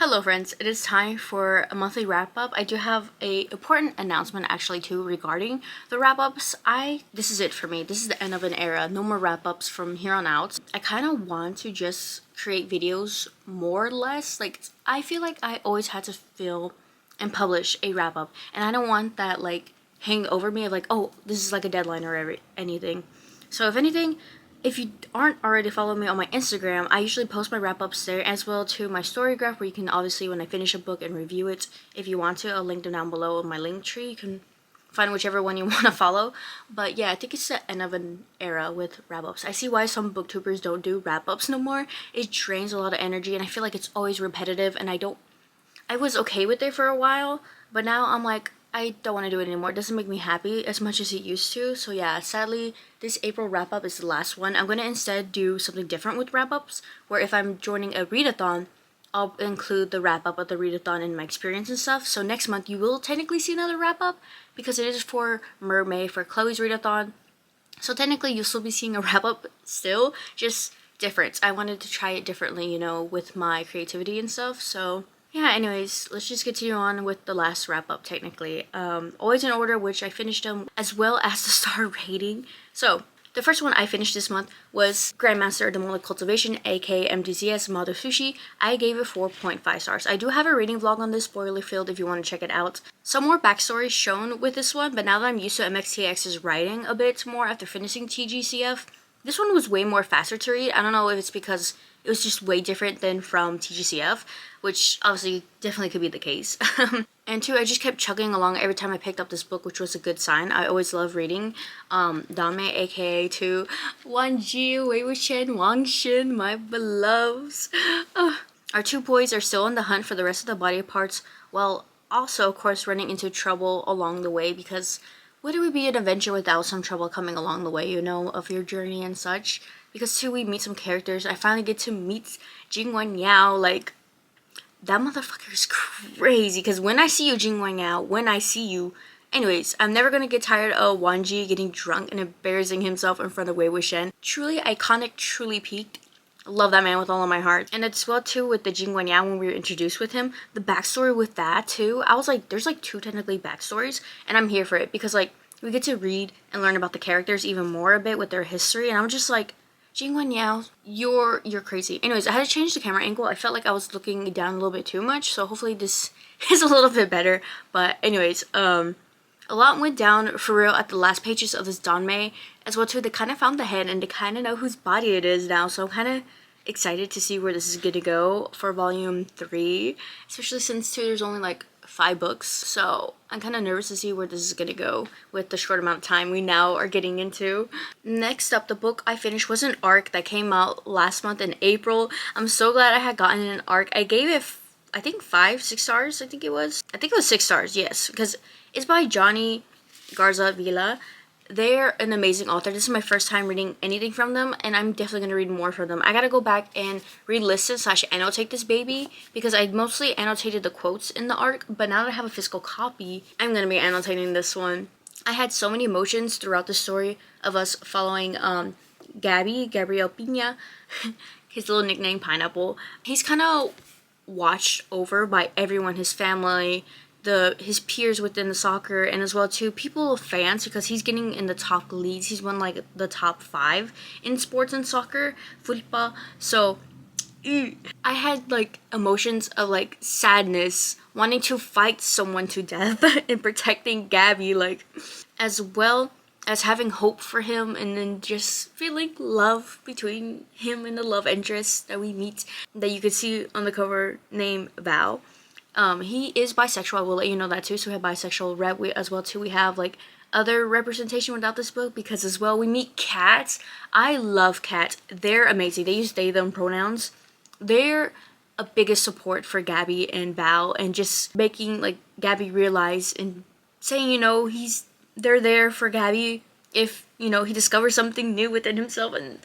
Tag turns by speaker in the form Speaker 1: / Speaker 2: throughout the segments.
Speaker 1: Hello friends, it is time for a monthly wrap up. I do have a important announcement actually too regarding the wrap ups. This is it for me. This is the end of an era. No more wrap ups from here on out. I kind of want to just create videos more or less. Like I feel like I always had to film and publish a wrap up, and I don't want that like hang over me of like, oh, this is like a deadline or anything. So if anything, if you aren't already following me on my Instagram, I usually post my wrap-ups there as well to my story graph where you can obviously when I finish a book and review it if you want to. I'll link them down below in my link tree. You can find whichever one you want to follow. But yeah, I think it's the end of an era with wrap-ups. I see why some booktubers don't do wrap-ups no more. It drains a lot of energy and I feel like it's always repetitive and I was okay with it for a while, but now I'm like, I don't want to do it anymore. It doesn't make me happy as much as it used to. So yeah, sadly, this April wrap-up is the last one. I'm going to instead do something different with wrap-ups, where if I'm joining a readathon, I'll include the wrap-up of the readathon in my experience and stuff. So next month, you will technically see another wrap-up, because it is for Mermaid, for Chloe's readathon. So technically, you'll still be seeing a wrap-up still, just different. I wanted to try it differently, you know, with my creativity and stuff, so yeah, anyways, let's just continue on with the last wrap-up technically. Always in order, which I finished them, as well as the star rating. So, the first one I finished this month was Grandmaster of Demonic Cultivation, aka MDCS Mother Sushi. I gave it 4.5 stars. I do have a rating vlog on this, spoiler filled if you want to check it out. Some more backstory shown with this one, but now that I'm used to MXTX's writing a bit more after finishing TGCF, this one was way more faster to read. I don't know if it's because it was just way different than from TGCF, which obviously definitely could be the case. And two, I just kept chugging along every time I picked up this book, which was a good sign. I always love reading Dame, aka to Wanji, Wei Wuxian, Wang Xin, my beloveds. Our two boys are still on the hunt for the rest of the body parts, while also, of course, running into trouble along the way, because would it be an adventure without some trouble coming along the way, you know, of your journey and such? Because too, we meet some characters. I finally get to meet Jingwen Yao. Like, that motherfucker is crazy. Because when I see you, Jingwen Yao, when I see you... Anyways, I'm never going to get tired of Wanji getting drunk and embarrassing himself in front of Wei Wuxian. Truly iconic, truly peaked. Love that man with all of my heart. And as well too with the Jingwen Yao when we were introduced with him. The backstory with that too. I was like, there's like two technically backstories. And I'm here for it. Because like, we get to read and learn about the characters even more a bit with their history. And I'm just like... Jingwen Yao, you're crazy. Anyways, I had to change the camera angle. I felt like I was looking down a little bit too much, so hopefully this is a little bit better. But anyways, a lot went down for real at the last pages of this Danmei. As well too, they kind of found the head and they kind of know whose body it is now, so I'm kind of excited to see where this is going to go for volume 3. Especially since too, there's only like 5 books, so I'm kind of nervous to see where this is gonna go with the short amount of time we now are getting into. Next up, the book I finished was an arc that came out last month in April. I'm so glad I had gotten an arc. I gave it, I think 6 stars, I think it was 6 stars, yes, because it's by Johnny Garza Villa. They're an amazing author. This is my first time reading anything from them, and I'm definitely going to read more from them. I gotta go back and re-listen / annotate this baby, because I mostly annotated the quotes in the arc, but now that I have a physical copy, I'm going to be annotating this one. I had so many emotions throughout the story of us following Gabriel Pina, his little nickname Pineapple. He's kind of watched over by everyone, his family, his peers within the soccer, and as well too people, fans, because he's getting in the top leagues. He's won like the top 5 in sports and soccer, football. So I had like emotions of like sadness, wanting to fight someone to death and protecting Gabby, like, as well as having hope for him, and then just feeling love between him and the love interest that we meet, that you can see on the cover, named Val. He is bisexual, I will let you know that too. So we have bisexual rep as well too. We have like other representation without this book, because as well we meet cats. I love cats. They're amazing. They use they them pronouns. They're a biggest support for Gabby and Val, and just making like Gabby realize and saying, you know, they're there for Gabby if, you know, he discovers something new within himself. And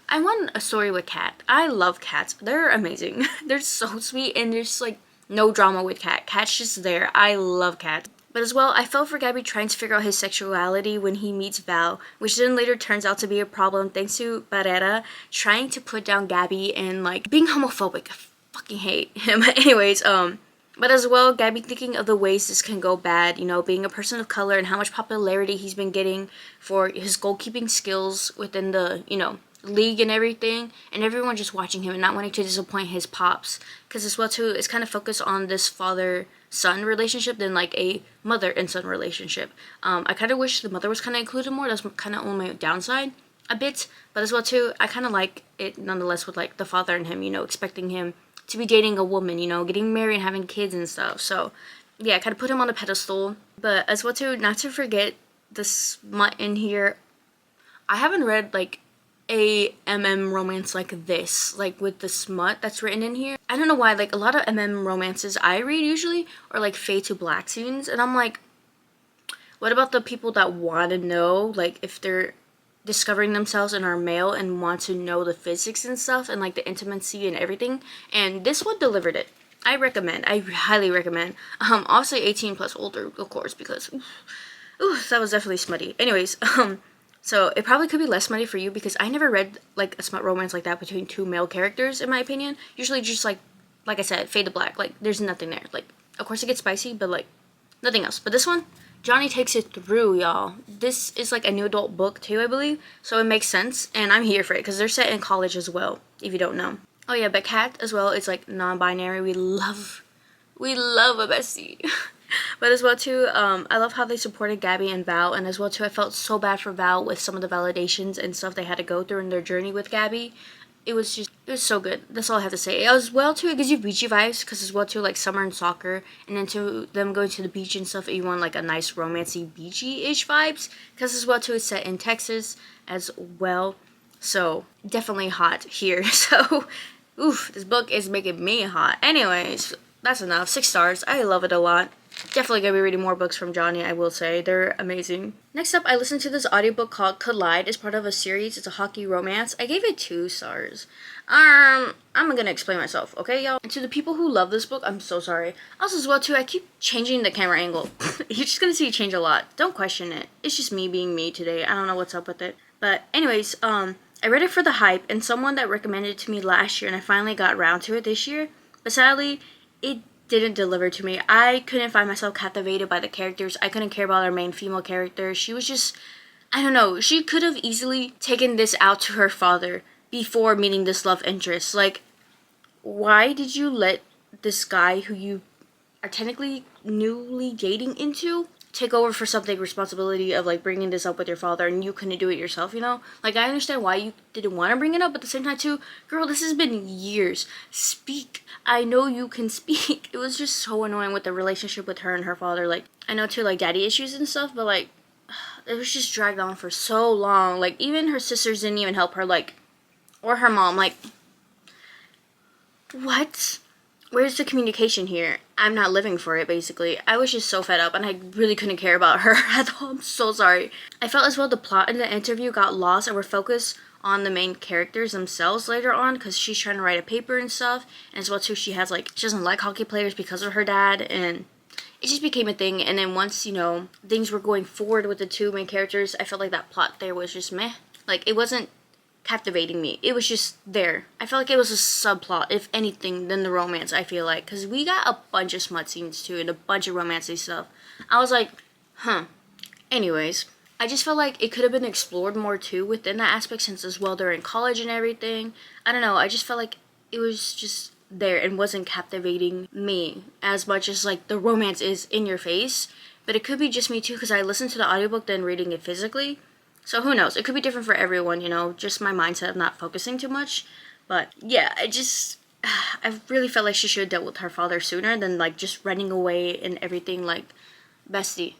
Speaker 1: I want a story with cat. I love cats. They're amazing. They're so sweet, and there's like no drama with cat. Cat's just there. I love cats. But as well, I felt for Gabby trying to figure out his sexuality when he meets Val, which then later turns out to be a problem thanks to Barrera trying to put down Gabby and like being homophobic. fucking hate him. Anyways, but as well, Gabby thinking of the ways this can go bad, you know, being a person of color and how much popularity he's been getting for his goalkeeping skills within the, you know, league and everything, and everyone just watching him and not wanting to disappoint his pops. Because as well too, it's kind of focused on this father-son relationship than like a mother and son relationship. I kind of wish the mother was kind of included more. That's kind of on my downside a bit, but as well too, I kind of like it nonetheless with like the father and him, you know, expecting him to be dating a woman, you know, getting married and having kids and stuff. So yeah, I kind of put him on a pedestal. But as well too, not to forget the smut in here. I haven't read like a romance like this, like with the smut that's written in here. I don't know why, like a lot of romances I read usually are like fade to black scenes, and I'm like, what about the people that want to know, like if they're discovering themselves and are male and want to know the physics and stuff and like the intimacy and everything? And this one delivered it. I recommend. I highly recommend. Also 18 plus older, of course, because ooh, that was definitely smutty. Anyways, so it probably could be less smutty for you because I never read like a smut romance like that between two male characters, in my opinion. Usually just like I said, fade to black. Like there's nothing there. Like of course it gets spicy, but like nothing else. But this one, Johnny takes it through, y'all. This is like a new adult book too, I believe. So it makes sense, and I'm here for it because they're set in college as well, if you don't know. Oh yeah, but Kat as well is like non-binary. We love a bestie. But as well too, I love how they supported Gabby and Val, and as well too, I felt so bad for Val with some of the validations and stuff they had to go through in their journey with Gabby. It was so good. That's all I have to say. As well too, it gives you beachy vibes because as well too, like summer and soccer, and then to them going to the beach and stuff, you want like a nice romancy beachy-ish vibes because as well too, it's set in Texas as well. So definitely hot here. So oof, this book is making me hot. Anyways, that's enough. 6 stars. I love it a lot. Definitely gonna be reading more books from Johnny, I will say. They're amazing. Next up, I listened to this audiobook called Collide. It's part of a series. It's a hockey romance. I gave it 2 stars. I'm gonna explain myself, okay, y'all? And to the people who love this book, I'm so sorry. Also, as well, too, I keep changing the camera angle. You're just gonna see it change a lot. Don't question it. It's just me being me today. I don't know what's up with it. But anyways, I read it for the hype, and someone that recommended it to me last year, and I finally got around to it this year. But sadly, it didn't deliver to me. I couldn't find myself captivated by the characters. I couldn't care about our main female character. She was just, I don't know, she could have easily taken this out to her father before meeting this love interest. Like, why did you let this guy who you are technically newly dating into take over for something responsibility of like bringing this up with your father, and you couldn't do it yourself, you know? Like, I understand why you didn't want to bring it up, but at the same time too, girl, this has been years. Speak. I know you can speak. It was just so annoying with the relationship with her and her father. Like, I know too, like daddy issues and stuff, but like it was just dragged on for so long. Like, even her sisters didn't even help her, like, or her mom. Like, what? Where's the communication here? I'm not living for it, basically. I was just so fed up, and I really couldn't care about her at all. I'm so sorry. I felt as well the plot in the interview got lost and were focused on the main characters themselves later on, because she's trying to write a paper and stuff, and as well too, she doesn't like hockey players because of her dad, and it just became a thing. And then once, you know, things were going forward with the 2 main characters, I felt like that plot there was just meh. Like, it wasn't captivating me. It was just there. I felt like it was a subplot, if anything, than the romance, I feel like. Because we got a bunch of smut scenes, too, and a bunch of romancy stuff. I was like, huh. Anyways, I just felt like it could have been explored more, too, within that aspect, since as well they're in college and everything. I don't know. I just felt like it was just there and wasn't captivating me as much as, like, the romance is in your face. But it could be just me, too, because I listened to the audiobook than reading it physically. So who knows? It could be different for everyone, you know, just my mindset of not focusing too much. But yeah, I really felt like she should have dealt with her father sooner than like just running away and everything, like, bestie.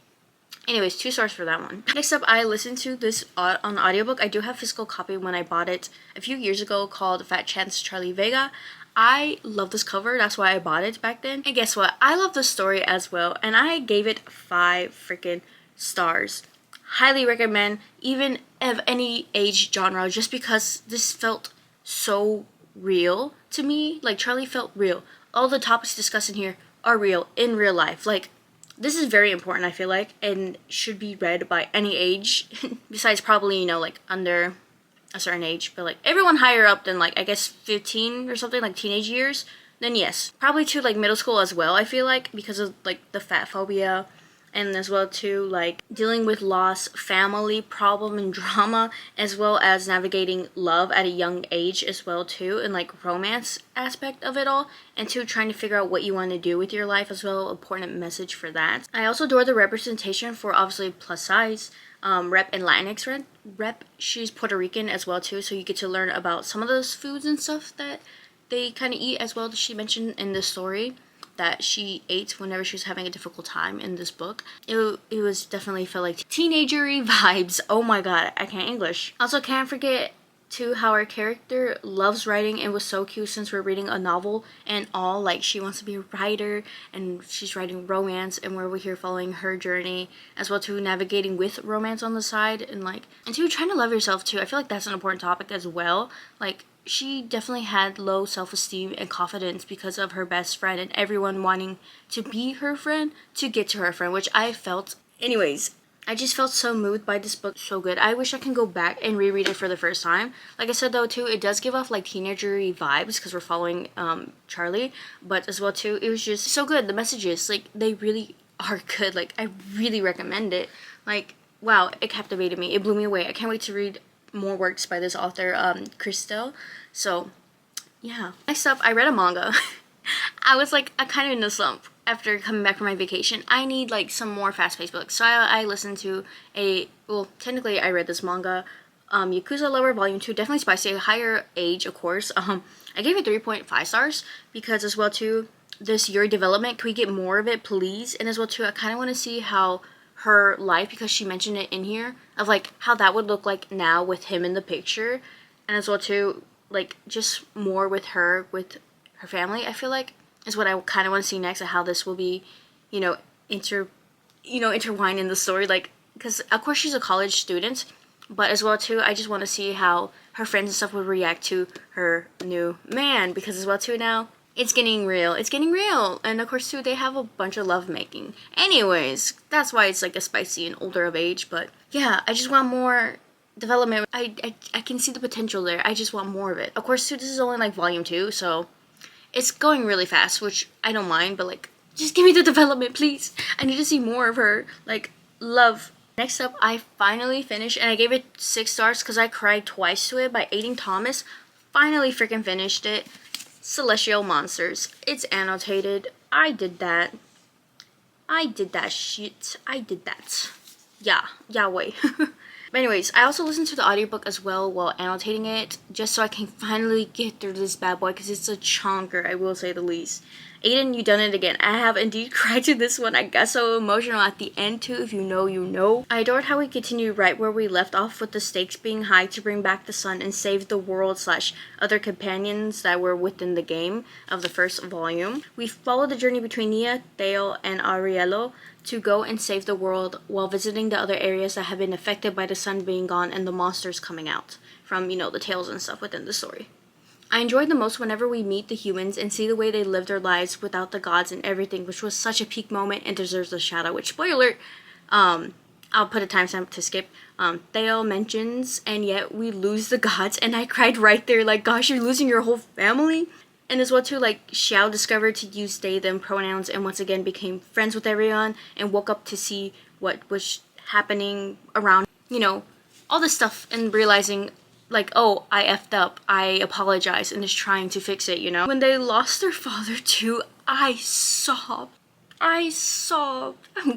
Speaker 1: Anyways, 2 stars for that one. Next up, I listened to this on audiobook. I do have physical copy when I bought it a few years ago, called Fat Chance Charlie Vega. I love this cover, that's why I bought it back then. And guess what? I love the story as well, and I gave it 5 freaking stars. Highly recommend, even of any age genre, just because this felt so real to me. Like, Charlie felt real. All the topics discussed in here are real, in real life. Like, this is very important, I feel like, and should be read by any age, besides probably, you know, like, under a certain age. But, like, everyone higher up than, like, I guess 15 or something, like, teenage years, then yes, probably to like middle school as well, I feel like, because of like the fat phobia, and as well too like dealing with loss, family problem and drama, as well as navigating love at a young age as well too, and like romance aspect of it all, and two, trying to figure out what you want to do with your life as well. Important message for that. I also adore the representation for obviously plus size rep and Latinx rep. She's Puerto Rican as well too, so you get to learn about some of those foods and stuff that they kind of eat as well, that she mentioned in this story that she ate whenever she was having a difficult time in this book. It was definitely felt like teenagery vibes. Oh my god, I can't English. Also, can't forget too how our character loves writing and was so cute, since we're reading a novel and all, like she wants to be a writer and she's writing romance, and we're here following her journey as well too, navigating with romance on the side, and like, and too, trying to love yourself too. I feel like that's an important topic as well. Like, she definitely had low self-esteem and confidence because of her best friend and everyone wanting to be her friend to get to her friend, which I felt. Anyways, I just felt so moved by this book. So good. I wish I can go back and reread it for the first time. Like I said though too, it does give off like teenagery vibes because we're following Charlie, but as well too, it was just so good. The messages, like, they really are good. Like, I really recommend it. Like, wow, it captivated me. It blew me away. I can't wait to read more works by this author, Christelle. So yeah. Next up, I read a manga. I was like, I kind of in a slump after coming back from my vacation. I need like some more fast-paced books. So I listened to well, technically I read this manga, Yakuza Lover Volume 2, definitely spicy, a higher age, of course. I gave it 3.5 stars because as well too, this Yuri development, can we get more of it, please? And as well too, I kind of want to see how her life, because she mentioned it in here, of like how that would look like now with him in the picture, and as well too, like just more with her family, I feel like is what I kind of want to see next, of how this will be, intertwined in the story, like, because of course she's a college student, but as well too, I just want to see how her friends and stuff would react to her new man, because as well too, now it's getting real. It's getting real. And of course too, they have a bunch of lovemaking. Anyways, that's why it's like a spicy and older of age. But yeah, I just want more development. I can see the potential there. I just want more of it. Of course too, this is only like volume 2, so it's going really fast, which I don't mind, but like, just give me the development, please. I need to see more of her, like, love. Next up, I finally finished, and I gave it 6 stars because I cried twice to it, by Aiden Thomas. Finally freaking finished it. Celestial Monsters. It's annotated. I did that shit. I did that. Yeah, Yahweh. But anyways, I also listened to the audiobook as well while annotating it, just so I can finally get through this bad boy, because it's a chonker, I will say the least. Aiden, you done it again. I have indeed cried to this one. I got so emotional at the end too, if you know, you know. I adored how we continue right where we left off, with the stakes being high to bring back the sun and save the world / other companions that were within the game of the first volume. We follow the journey between Nia, Theo, and Ariello to go and save the world while visiting the other areas that have been affected by the sun being gone and the monsters coming out from, the tales and stuff within the story. I enjoyed the most whenever we meet the humans and see the way they live their lives without the gods and everything, which was such a peak moment and deserves a shout out, which, spoiler alert, I'll put a timestamp to skip. Theo mentions, and yet we lose the gods, and I cried right there, like, gosh, you're losing your whole family? And as well too, like, Xiao discovered to use they, them pronouns and once again became friends with everyone and woke up to see what was happening around, all this stuff, and realizing, like, oh, I effed up, I apologize, and is trying to fix it, When they lost their father too, I sobbed. I'm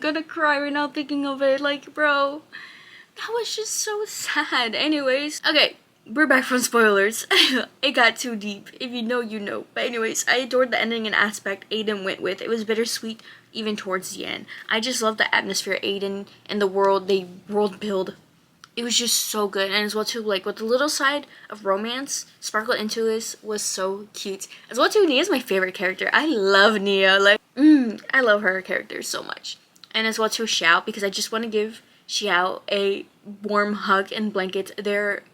Speaker 1: gonna cry right now thinking of it, like, bro, that was just so sad. Anyways, okay, we're back from spoilers. It got too deep. If you know, you know. But anyways, I adored the ending and aspect Aiden went with. It was bittersweet even towards the end. I just love the atmosphere Aiden and the world they world build. It was just so good. And as well too, like, with the little side of romance sparkled into this was so cute. As well too, Nia's my favorite character. I love Nia. Like, I love her character so much. And as well too, Xiao, because I just want to give Xiao a warm hug and blanket there.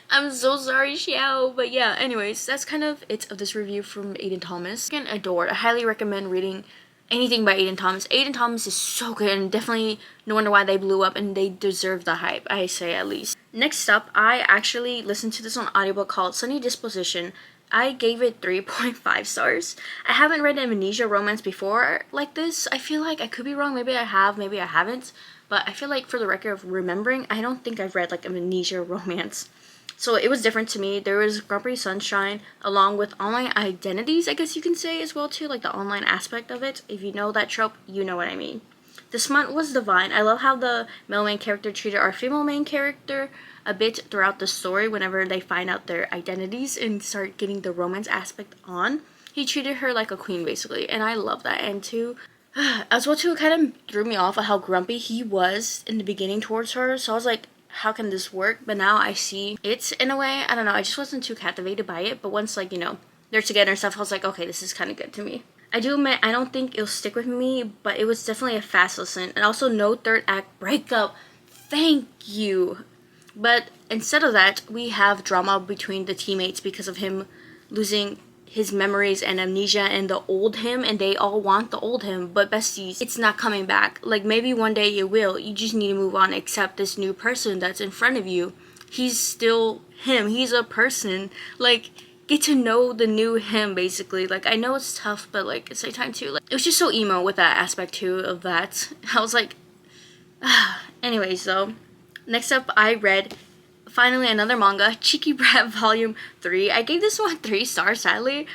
Speaker 1: I'm so sorry, Xiao. But yeah, anyways, that's kind of it of this review from Aiden Thomas. Again, adored. I highly recommend reading anything by Aiden Thomas. Aiden Thomas is so good, and definitely no wonder why they blew up, and they deserve the hype, I say, at least. Next up, I actually listened to this on audiobook called Sunny Disposition. I gave it 3.5 stars. I haven't read amnesia romance before like this. I feel like I could be wrong. Maybe I have, maybe I haven't. But I feel like for the record of remembering, I don't think I've read like amnesia romance. So it was different to me. There was Grumpy Sunshine along with online identities, I guess you can say as well too, like the online aspect of it. If you know that trope, you know what I mean. The smut was divine. I love how the male main character treated our female main character a bit throughout the story whenever they find out their identities and start getting the romance aspect on. He treated her like a queen basically, and I love that. And too, as well too, it kind of threw me off of how grumpy he was in the beginning towards her. So I was like, how can this work? But now I see it in a way. I don't know, I just wasn't too captivated by it. But once, like, you know, they're together and stuff, I was like, okay, this is kind of good to me. I do admit, I don't think it'll stick with me, but it was definitely a fast listen. And also no third act breakup. Thank you. But instead of that, we have drama between the teammates because of him losing his memories and amnesia and the old him, and they all want the old him. But besties, it's not coming back. Like, maybe one day it will. You just need to move on, accept this new person that's in front of you. He's still him. He's a person. Like, get to know the new him, basically. Like, I know it's tough, but like at the same time too, like, it was just so emo with that aspect too of that. I was like, anyways though, next up I read finally another manga, Cheeky Brat Volume 3. I gave this one 3 stars sadly,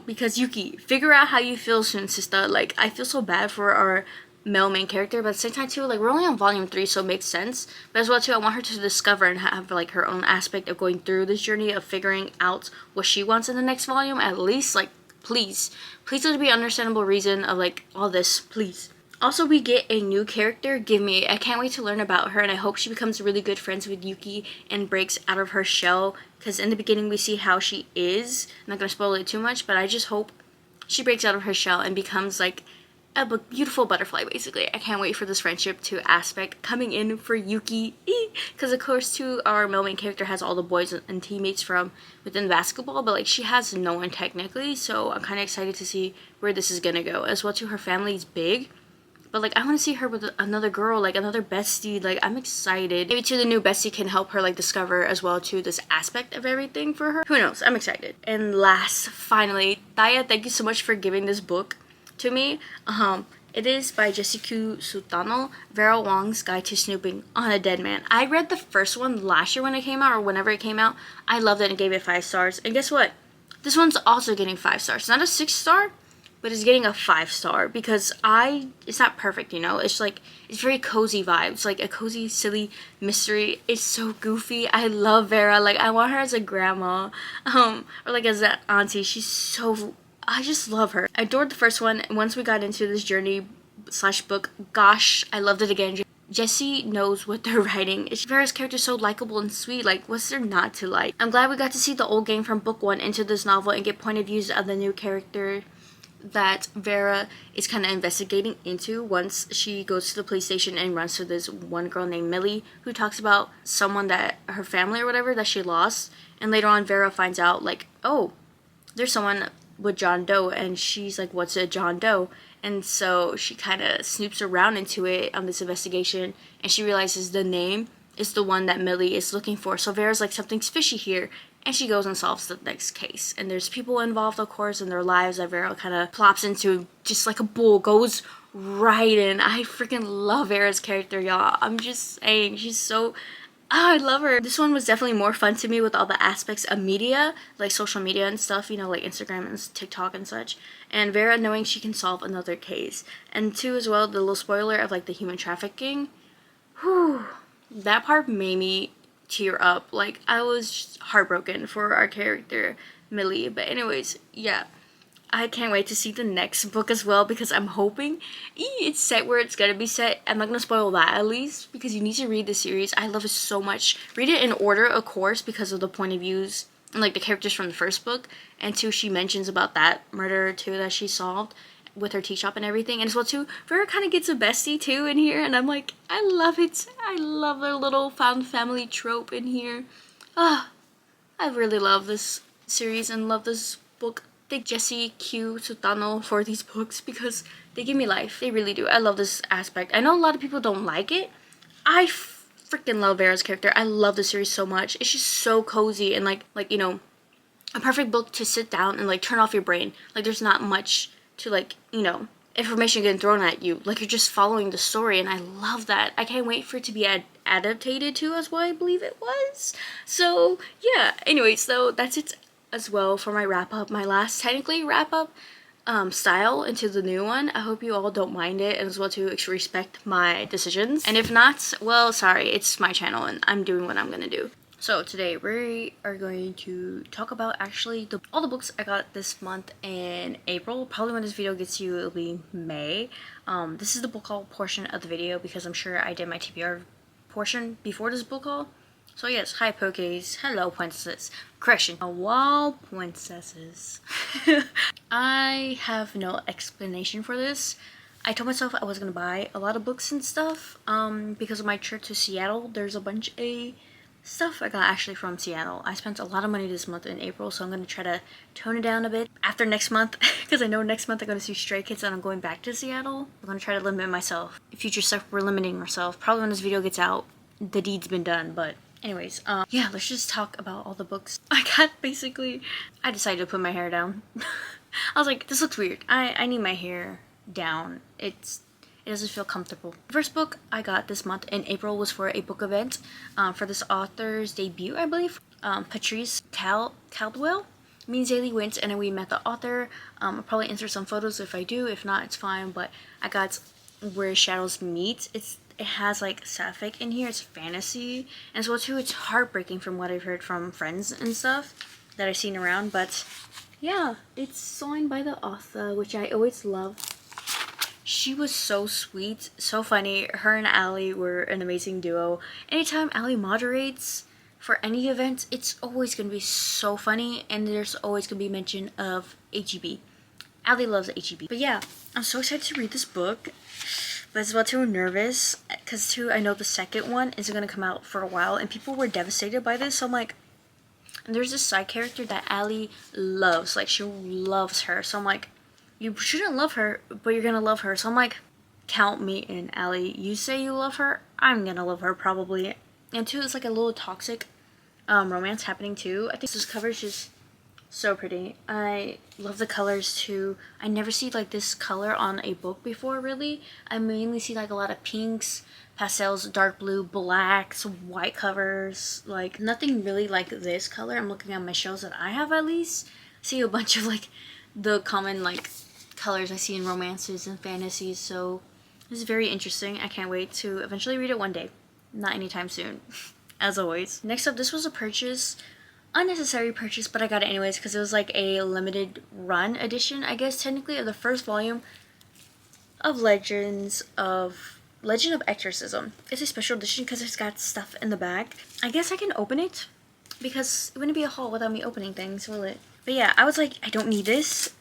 Speaker 1: because Yuki, figure out how you feel soon, sister. Like, I feel so bad for our male main character, but at the same time too, like, we're only on volume 3, so it makes sense. But as well too, I want her to discover and have like her own aspect of going through this journey of figuring out what she wants in the next volume. At least, like, please let there be an understandable reason of like all this, please. Also, we get a new character, Give Me. I can't wait to learn about her, and I hope she becomes really good friends with Yuki and breaks out of her shell, because in the beginning we see how she is. I'm not gonna spoil it too much, but I just hope she breaks out of her shell and becomes like a beautiful butterfly, basically. I can't wait for this friendship to aspect coming in for Yuki, because of course too, our male main character has all the boys and teammates from within basketball, but like she has no one technically, so I'm kind of excited to see where this is gonna go. As well too, her family is big, but like I want to see her with another girl, like another bestie. Like, I'm excited. Maybe too the new bestie can help her like discover as well too this aspect of everything for her. Who knows? I'm excited. And last, finally, Taya, thank you so much for giving this book to me. It is by Jessica Sutano, Vera Wong's Guide to Snooping on a Dead Man. I read the first one last year when it came out, or whenever it came out. I loved it and gave it 5 stars. And guess what? This one's also getting 5 stars. It's not a 6 star, but it's getting a 5 star because it's not perfect, you know? It's like, it's very cozy vibes, like a cozy, silly mystery. It's so goofy. I love Vera. Like, I want her as a grandma, or like as an auntie. She's so, I just love her. I adored the first one. Once we got into this journey / book, gosh, I loved it again. Jessie knows what they're writing. Vera's character is so likable and sweet. Like, what's there not to like? I'm glad we got to see the old gang from book 1 into this novel and get point of views of the new character that Vera is kind of investigating into once she goes to the police station and runs to this one girl named Millie who talks about someone that her family or whatever that she lost. And later on, Vera finds out like, oh, there's someone with John Doe, and she's like, what's a John Doe? And so she kind of snoops around into it on this investigation, and she realizes the name is the one that Millie is looking for. So Vera's like, something's fishy here. And she goes and solves the next case. And there's people involved, of course, in their lives that Vera kind of plops into just like a bull, goes right in. I freaking love Vera's character, y'all. I'm just saying, she's so... I love her. This one was definitely more fun to me with all the aspects of media, like social media and stuff, you know, like Instagram and TikTok and such. And Vera knowing she can solve another case. And two, as well, the little spoiler of like the human trafficking. Whew. That part made me tear up. Like, I was just heartbroken for our character Millie. But anyways, yeah, I can't wait to see the next book as well, because I'm hoping it's set where it's gonna be set. I'm not gonna spoil that, at least, because you need to read the series. I love it so much. Read it in order, of course, because of the point of views and like the characters from the first book. And two, she mentions about that murder too that she solved with her tea shop and everything. And as well too, Vera kind of gets a bestie too in here, and I'm like, I love it. I love their little found family trope in here. I really love this series and love this book. Thank Jessie Q Sutano for these books because they give me life. They really do. I love this aspect. I know a lot of people don't like it. I freaking love Vera's character. I love the series so much. It's just so cozy and like you know, a perfect book to sit down and like turn off your brain. Like there's not much to like, you know, information getting thrown at you. Like you're just following the story, and I love that. I can't wait for it to be adapted to as well, I believe it was. So yeah, anyways, so that's it as well for my wrap up. My last technically wrap up style into the new one. I hope you all don't mind it, and as well to respect my decisions. And if not, well, sorry, it's my channel and I'm doing what I'm gonna do. So today we are going to talk about actually all the books I got this month in April. Probably when this video gets to you, it'll be May. This is the book haul portion of the video because I'm sure I did my TBR portion before this book haul. So yes, hi Pokés, hello princesses. Correction, wall princesses. I have no explanation for this. I told myself I was gonna buy a lot of books and stuff because of my trip to Seattle. There's a bunch of stuff I got actually from Seattle. I spent a lot of money this month in April, so I'm going to try to tone it down a bit after next month because I know next month I'm going to see Stray Kids and I'm going back to Seattle. I'm going to try to limit myself. Future stuff, we're limiting ourselves. Probably when this video gets out, the deed's been done, but anyways, yeah, let's just talk about all the books I got. Basically, I decided to put my hair down. I was like, this looks weird. I need my hair down. It doesn't feel comfortable. The first book I got this month in April was for a book event for this author's debut, I believe. Patrice Caldwell. Me and Zaylee went and we met the author. I'll probably insert some photos if I do. If not, it's fine. But I got Where Shadows Meet. It has like sapphic in here. It's fantasy. And as well too, it's heartbreaking from what I've heard from friends and stuff that I've seen around. But yeah, it's signed by the author, which I always love. She was so sweet, so funny. Her and Allie were an amazing duo. Anytime Allie moderates for any event, it's always going to be so funny, and there's always going to be mention of HEB. Allie loves HEB. But yeah, I'm so excited to read this book, but as well too nervous, because too I know the second one isn't going to come out for a while, and people were devastated by this, so I'm like, and there's this side character that Allie loves, like she loves her, so I'm like, you shouldn't love her, but you're gonna love her. So I'm like, count me in, Allie. You say you love her, I'm gonna love her probably. And two, it's like a little toxic romance happening too. I think this cover is just so pretty. I love the colors too. I never see like this color on a book before, really. I mainly see like a lot of pinks, pastels, dark blue, blacks, white covers. Like nothing really like this color. I'm looking at my shelves that I have at least. I see a bunch of like the common like colors I see in romances and fantasies, so this is very interesting. I can't wait to eventually read it one day. Not anytime soon, as always. Next up, this was a purchase, unnecessary purchase, but I got it anyways because it was like a limited run edition, I guess technically, of the first volume of Legend of Exorcism. It's a special edition because it's got stuff in the back. I guess I can open it because it wouldn't be a haul without me opening things, will it? But yeah, I was like, I don't need this.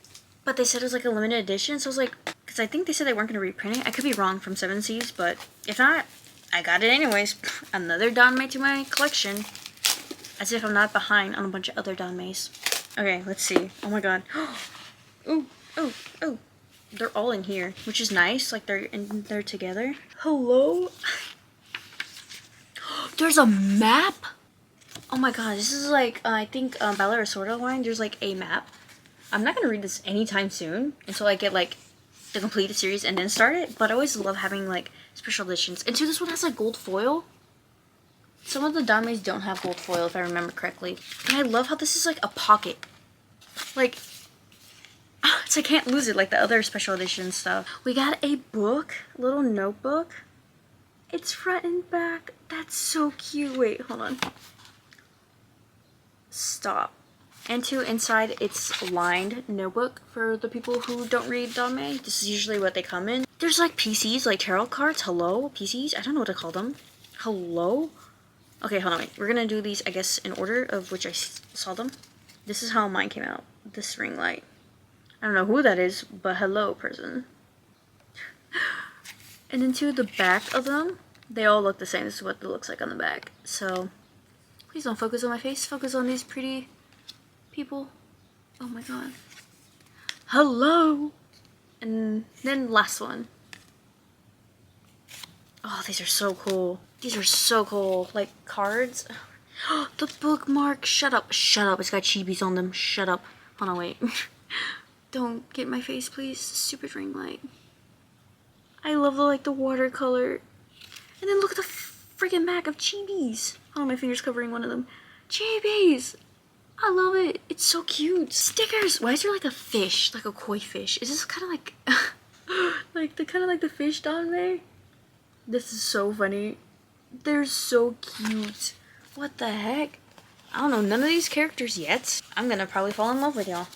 Speaker 1: But they said it was like a limited edition, so I was like, because I think they said they weren't going to reprint it. I could be wrong from Seven Seas, but if not, I got it anyways. Another Danmei to my collection. As if I'm not behind on a bunch of other Danmeis. Okay, let's see. Oh my god. Ooh, oh, oh. They're all in here, which is nice. Like they're in there together. Hello? There's a map? Oh my god, this is like, I think Ballad of Sword line, there's like a map. I'm not going to read this anytime soon until I get like the completed series and then start it, but I always love having like special editions. And too, this one has like gold foil. Some of the Danmeis don't have gold foil if I remember correctly. And I love how this is like a pocket. Like, so I can't lose it like the other special edition stuff. We got a book, a little notebook. It's front and back. That's so cute. Wait, hold on. Stop. And two, inside it's lined notebook for the people who don't read Danmei. This is usually what they come in. There's like PCs, like tarot cards. Hello? PCs? I don't know what to call them. Hello? Okay, hold on, wait. We're gonna do these, I guess, in order of which I saw them. This is how mine came out. This ring light. I don't know who that is, but hello, person. And then to the back of them, they all look the same. This is what it looks like on the back. So, please don't focus on my face. Focus on these pretty people. Oh my god. Hello! And then last one. Oh, these are so cool. These are so cool. Like cards. The bookmark. Shut up. Shut up. It's got chibis on them. Shut up. Hold on, wait. Don't get in my face, please. Stupid ring light. I love the watercolor. And then look at the freaking back of chibis. Oh, my finger's covering one of them. Chibis. I love it. It's so cute. Stickers. Why is there like a fish, like a koi fish? Is this kind of like, like the fish down there? This is so funny. They're so cute. What the heck? I don't know none of these characters yet. I'm gonna probably fall in love with y'all.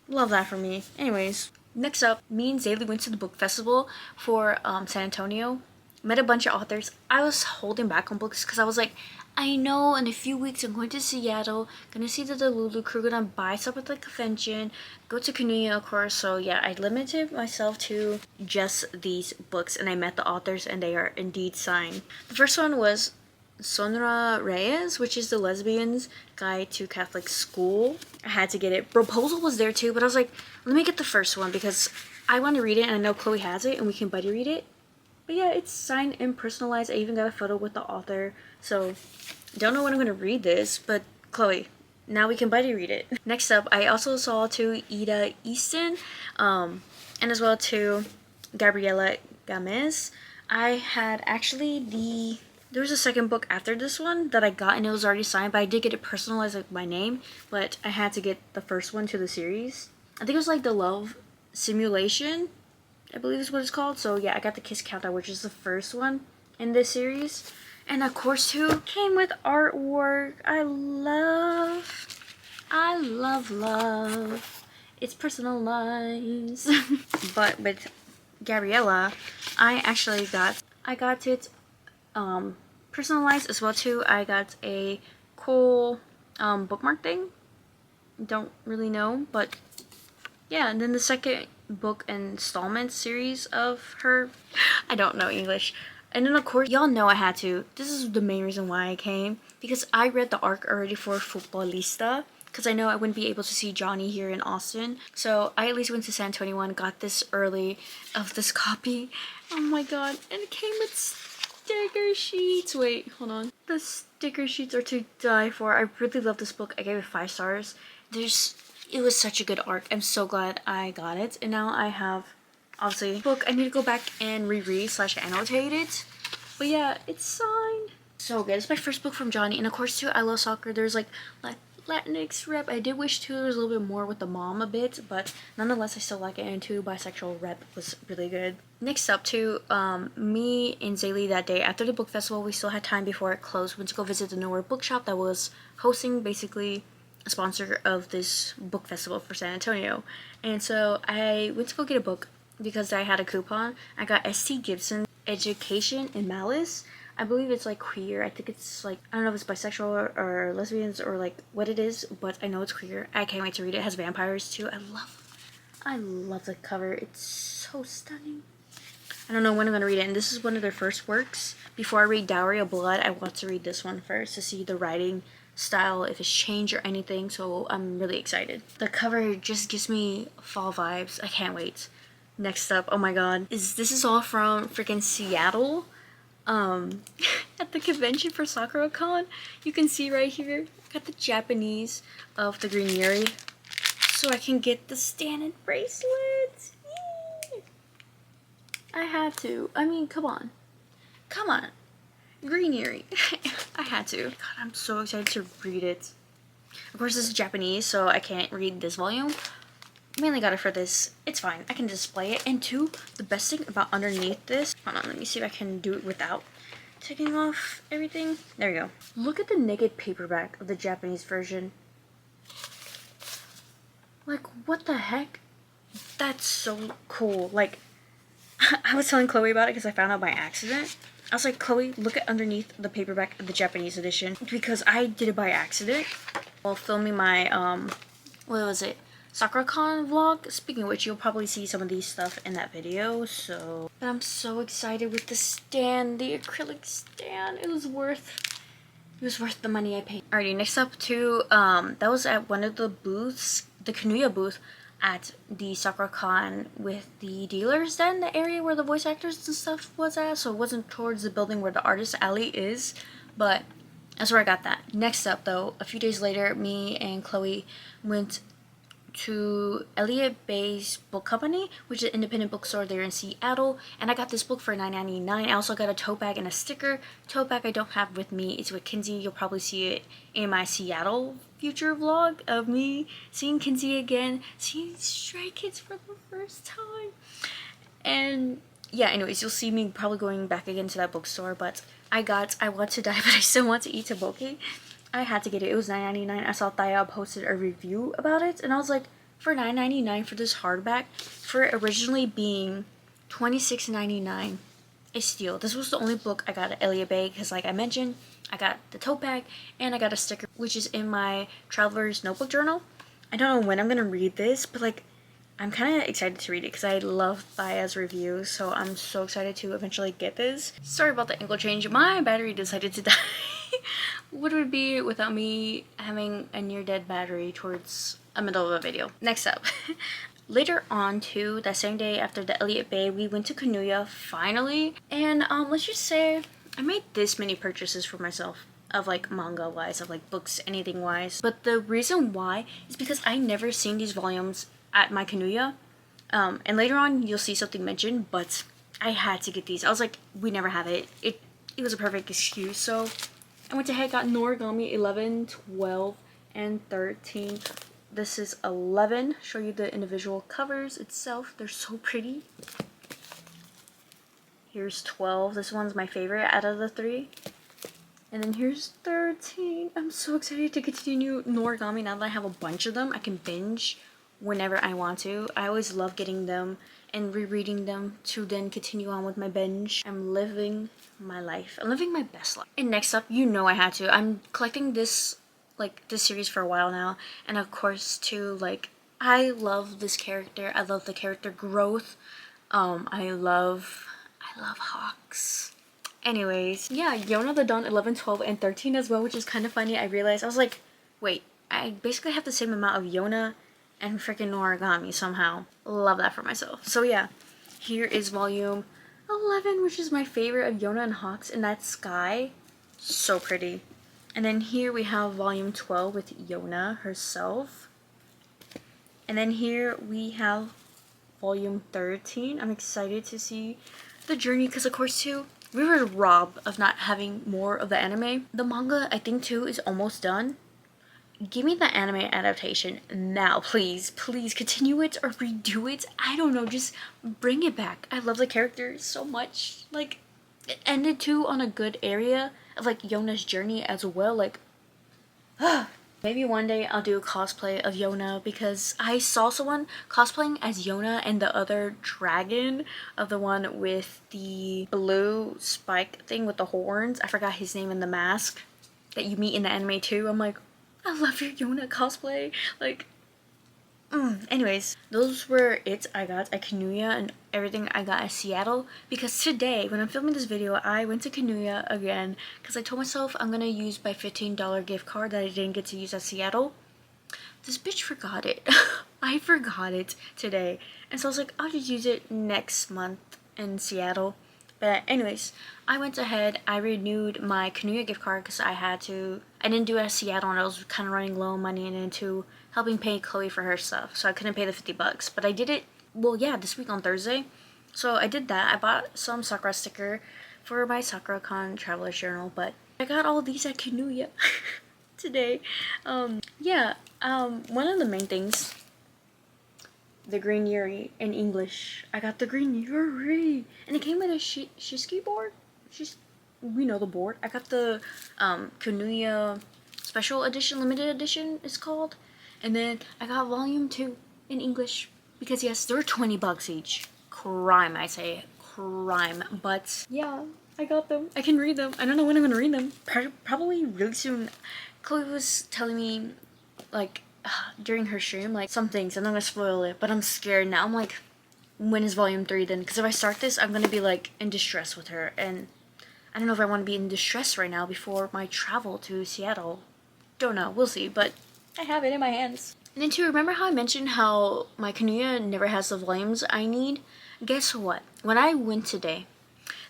Speaker 1: Love that for me. Anyways, next up, me and Zaylee went to the book festival for San Antonio. Met a bunch of authors. I was holding back on books because I was like, I know in a few weeks I'm going to Seattle, gonna see the Delulu crew, gonna buy stuff at the convention, go to Canoeia, of course. So yeah, I limited myself to just these books, and I met the authors, and they are indeed signed. The first one was Sonra Reyes, which is the Lesbian's Guide to Catholic School. I had to get it. Proposal was there too, but I was like, let me get the first one because I want to read it, and I know Chloe has it, and we can buddy read it. But yeah, it's signed and personalized. I even got a photo with the author. So, don't know when I'm going to read this, but Chloe, now we can buddy read it. Next up, I also saw to Ida Easton, and as well to Gabriela Gamez. I had actually there was a second book after this one that I got, and it was already signed, but I did get it personalized with my name, but I had to get the first one to the series. I think it was like the Love Simulation, I believe is what it's called. So yeah, I got the Kiss Countdown, which is the first one in this series. And of course too, came with artwork. I love. It's personalized. But with Gabriella, I got it personalized as well too. I got a cool bookmark thing. Don't really know, but yeah. And then the second book installment series of her, I don't know English. And then of course, y'all know I had to. This is the main reason why I came, because I read the arc already for Futbolista, because I know I wouldn't be able to see Johnny here in Austin. So I at least went to San Antonio and got this early of this copy. Oh my god. And it came with sticker sheets. Wait, hold on. The sticker sheets are to die for. I really love this book. I gave it 5 stars. It was such a good arc. I'm so glad I got it. And now I have, obviously, a book I need to go back and reread / annotate it. But yeah, it's signed. So good. It's my first book from Johnny. And of course, too, I love soccer. There's like Latinx rep. I did wish, too, there was a little bit more with the mom a bit. But nonetheless, I still like it. And too, bisexual rep was really good. Next up, too, me and Zaylee that day after the book festival, we still had time before it closed. We went to go visit the Nowhere bookshop that was hosting, basically, a sponsor of this book festival for San Antonio. And so I went to go get a book because I had a coupon. I got S.T. Gibson, Education in Malice. I believe it's like queer. I think it's like, I don't know if it's bisexual or lesbians or like what it is, but I know it's queer. I can't wait to read it. It has vampires too. I love the cover. It's so stunning. I don't know when I'm going to read it, and this is one of their first works. Before I read Dowry of Blood, I want to read this one first to see the writing style, if it's changed or anything, so I'm really excited. The cover just gives me fall vibes. I can't wait. Next up, oh my god, this is all from freaking Seattle. At the convention for SakuraCon, you can see right here, I got the Japanese of the Green Yuri, so I can get the stand and bracelet. Yay! I had to. I mean, come on. Green Yuri. I had to. God, I'm so excited to read it. Of course, this is Japanese, so I can't read this volume. Mainly got it for this. It's fine. I can display it. And two, the best thing about underneath this... Hold on, let me see if I can do it without taking off everything. There we go. Look at the naked paperback of the Japanese version. Like, what the heck? That's so cool. Like, I was telling Chloe about it because I found out by accident. I was like, Chloe, look at underneath the paperback of the Japanese edition, because I did it by accident while filming my, what was it? SakuraCon vlog. Speaking of which, you'll probably see some of these stuff in that video, so. But I'm so excited with the stand, the acrylic stand. It was worth the money I paid. Alrighty, next up to, that was at one of the booths, the Canoeia booth at the SakuraCon with the dealers then, the area where the voice actors and stuff was at, so it wasn't towards the building where the artist alley is, but That's where I got that. Next up though, a few days later, me and Chloe went to Elliott Bay's book company, which is an independent bookstore there in Seattle, and I got this book for $9.99. I also got a tote bag and a sticker. Tote bag I don't have with me, it's with Kinsey. You'll probably see it in my Seattle future vlog of me seeing Kinsey again, seeing Stray Kids for the first time. And yeah, anyways, you'll see me probably going back again to that bookstore, but I Want to Die But I Still Want to Eat Taboki. I had to get it. It was $9.99. I saw Thaya posted a review about it, and I was like, for $9.99 for this hardback, for it originally being $26.99, a steal. This was the only book I got at Elliott Bay because, like I mentioned, I got the tote bag and I got a sticker, which is in my Traveler's Notebook journal. I don't know when I'm gonna read this, but like, I'm kind of excited to read it because I love Thaya's review, so I'm so excited to eventually get this. Sorry about the angle change. My battery decided to die. What would it be without me having a near-dead battery towards a middle of a video? Next up. Later on too, that same day after the Elliott Bay, we went to Kanuya finally, and let's just say I made this many purchases for myself of like manga wise, of like books, anything wise. But the reason why is because I never seen these volumes at my Kanuya, and later on you'll see something mentioned, but I had to get these. I was like, we never have it. It was a perfect excuse, so I went ahead, got Noragami 11, 12, and 13. This is 11. Show you the individual covers itself. They're so pretty. Here's 12. This one's my favorite out of the three. And then here's 13. I'm so excited to continue Noragami now that I have a bunch of them. I can binge whenever I want to. I always love getting them and rereading them to then continue on with my binge. I'm living my life. I'm living my best life. And next up, you know I had to. I'm collecting this series for a while now, and of course too, like, I love this character. I love the character growth. I love Hawks. Anyways, yeah, Yona the Dawn 11, 12, and 13 as well, which is kind of funny. I realized, I was like, wait, I basically have the same amount of Yona and freaking Noragami somehow. Love that for myself. So yeah, here is volume 11, which is my favorite of Yona and Hawks, and that's Sky. So pretty. And then here we have volume 12 with Yona herself. And then here we have volume 13. I'm excited to see the journey because, of course, too, we were robbed of not having more of the anime. The manga, I think, too, is almost done. Give me the anime adaptation now, please. Please continue it or redo it. I don't know, just bring it back. I love the characters so much. Like, it ended too on a good area of like Yona's journey as well. Like, maybe one day I'll do a cosplay of Yona because I saw someone cosplaying as Yona and the other dragon of the one with the blue spike thing with the horns. I forgot his name in the mask that you meet in the anime too. I'm like, I love your Yona cosplay. Like, anyways, those were it I got at Kanuya and everything I got at Seattle, because today when I'm filming this video I went to Kanuya again because I told myself I'm gonna use my $15 gift card that I didn't get to use at Seattle. This bitch forgot it. I forgot it today, and so I was like, I'll just use it next month in Seattle. But anyways, I went ahead, I renewed my Kanuya gift card because I didn't do it at Seattle and I was kind of running low on money, and into helping pay Chloe for her stuff, so I couldn't pay the $50. But I did it, well, yeah, this week on Thursday. So I did that. I bought some Sakura sticker for my SakuraCon Traveler's Journal, but I got all these at Kanuya today. Yeah, one of the main things, the green Yuri in English. I got the green Yuri, and it came with a Shiski board. We know the board. I got the Kanuya Special Edition, Limited Edition, it's called. And then I got volume 2 in English because yes, they're $20 each. Crime, I say, crime. But yeah, I got them. I can read them. I don't know when I'm gonna read them. Probably really soon. Chloe was telling me, like, during her stream, like, some things. I'm not gonna spoil it, but I'm scared now. I'm like, when is volume 3 then? Because if I start this, I'm gonna be like in distress with her, and I don't know if I want to be in distress right now before my travel to Seattle. Don't know. We'll see. But I have it in my hands. And then too, remember how I mentioned how my Kanuya never has the volumes I need? Guess what? When I went today,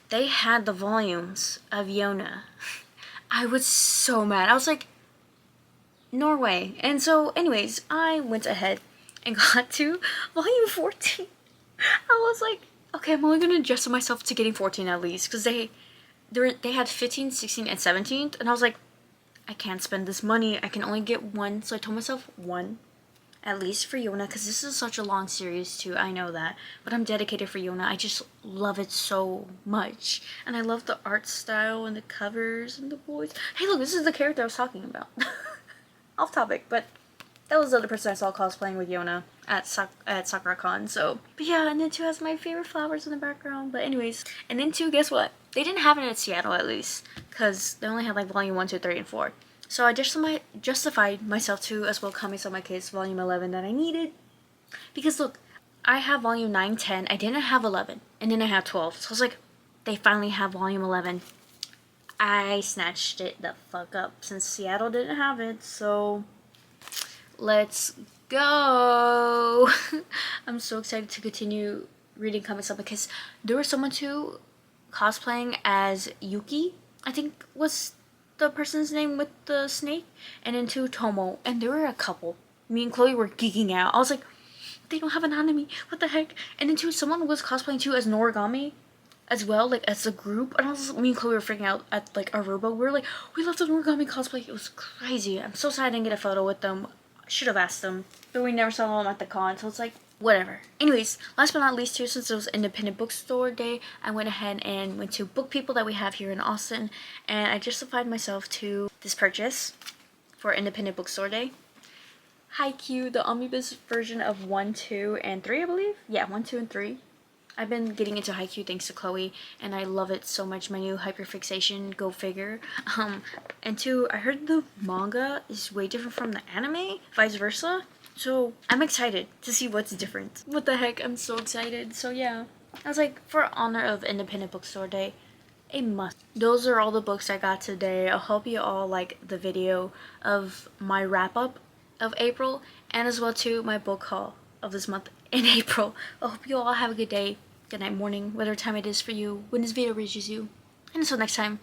Speaker 1: they had the volumes of Yona. I was so mad. I was like, Norway. And so anyways, I went ahead and got to volume 14. I was like, okay, I'm only gonna adjust myself to getting 14 at least, because they had 15, 16, and 17, and I was like, I can't spend this money. I can only get one. So I told myself one at least for Yona, because this is such a long series too. I know that, but I'm dedicated for Yona. I just love it so much, and I love the art style and the covers and the boys. Hey, look, this is the character I was talking about. Off topic, but that was the other person I saw cosplaying with Yona at SakuraCon. So, but yeah, and then 2 has my favorite flowers in the background. But anyways, and then 2, guess what? They didn't have it in Seattle, at least, because they only had like volume 1, 2, 3, and 4. So I just justified myself to as well Kami Sama Kids volume 11 that I needed. Because look, I have volume 9, 10, I didn't have 11, and then I had 12. So I was like, they finally have volume 11. I snatched it the fuck up since Seattle didn't have it, so let's go. I'm so excited to continue reading Kami Sama because there was someone too cosplaying as Yuki, I think was the person's name with the snake, and then 2 Tomo, and there were a couple. Me and Chloe were geeking out. I was like, they don't have an anime, what the heck? And then 2, someone was cosplaying too as Noragami as well, like as a group, and me and Chloe were freaking out at like Aruba. We were like, we love the Noragami cosplay. It was crazy. I'm so sad I didn't get a photo with them. I should have asked them, but we never saw them at the con, so it's like, whatever. Anyways, last but not least too, since it was independent bookstore day, I went ahead and went to Book People that we have here in Austin, and I justified myself to this purchase for independent bookstore day. Haikyuu, the omnibus version of 1, 2, and 3, I believe. Yeah, 1, 2, and 3. I've been getting into Haikyuu thanks to Chloe, and I love it so much. My new hyperfixation, go figure. And 2, I heard the manga is way different from the anime, vice versa. So I'm excited to see what's different. What the heck, I'm so excited. So yeah, I was like, for honor of Independent Bookstore Day, a must. Those are all the books I got today. I hope you all like the video of my wrap up of April, and as well too my book haul of this month in April. I hope you all have a good day, good night, morning, whatever time it is for you when this video reaches you. And until next time,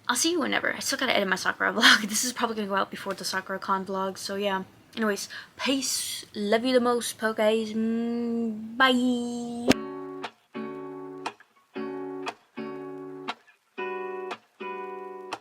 Speaker 1: I'll see you whenever. I still gotta edit my Sakura vlog. This is probably gonna go out before the SakuraCon vlog, so yeah. Anyways, peace. Love you the most, po guys. Bye.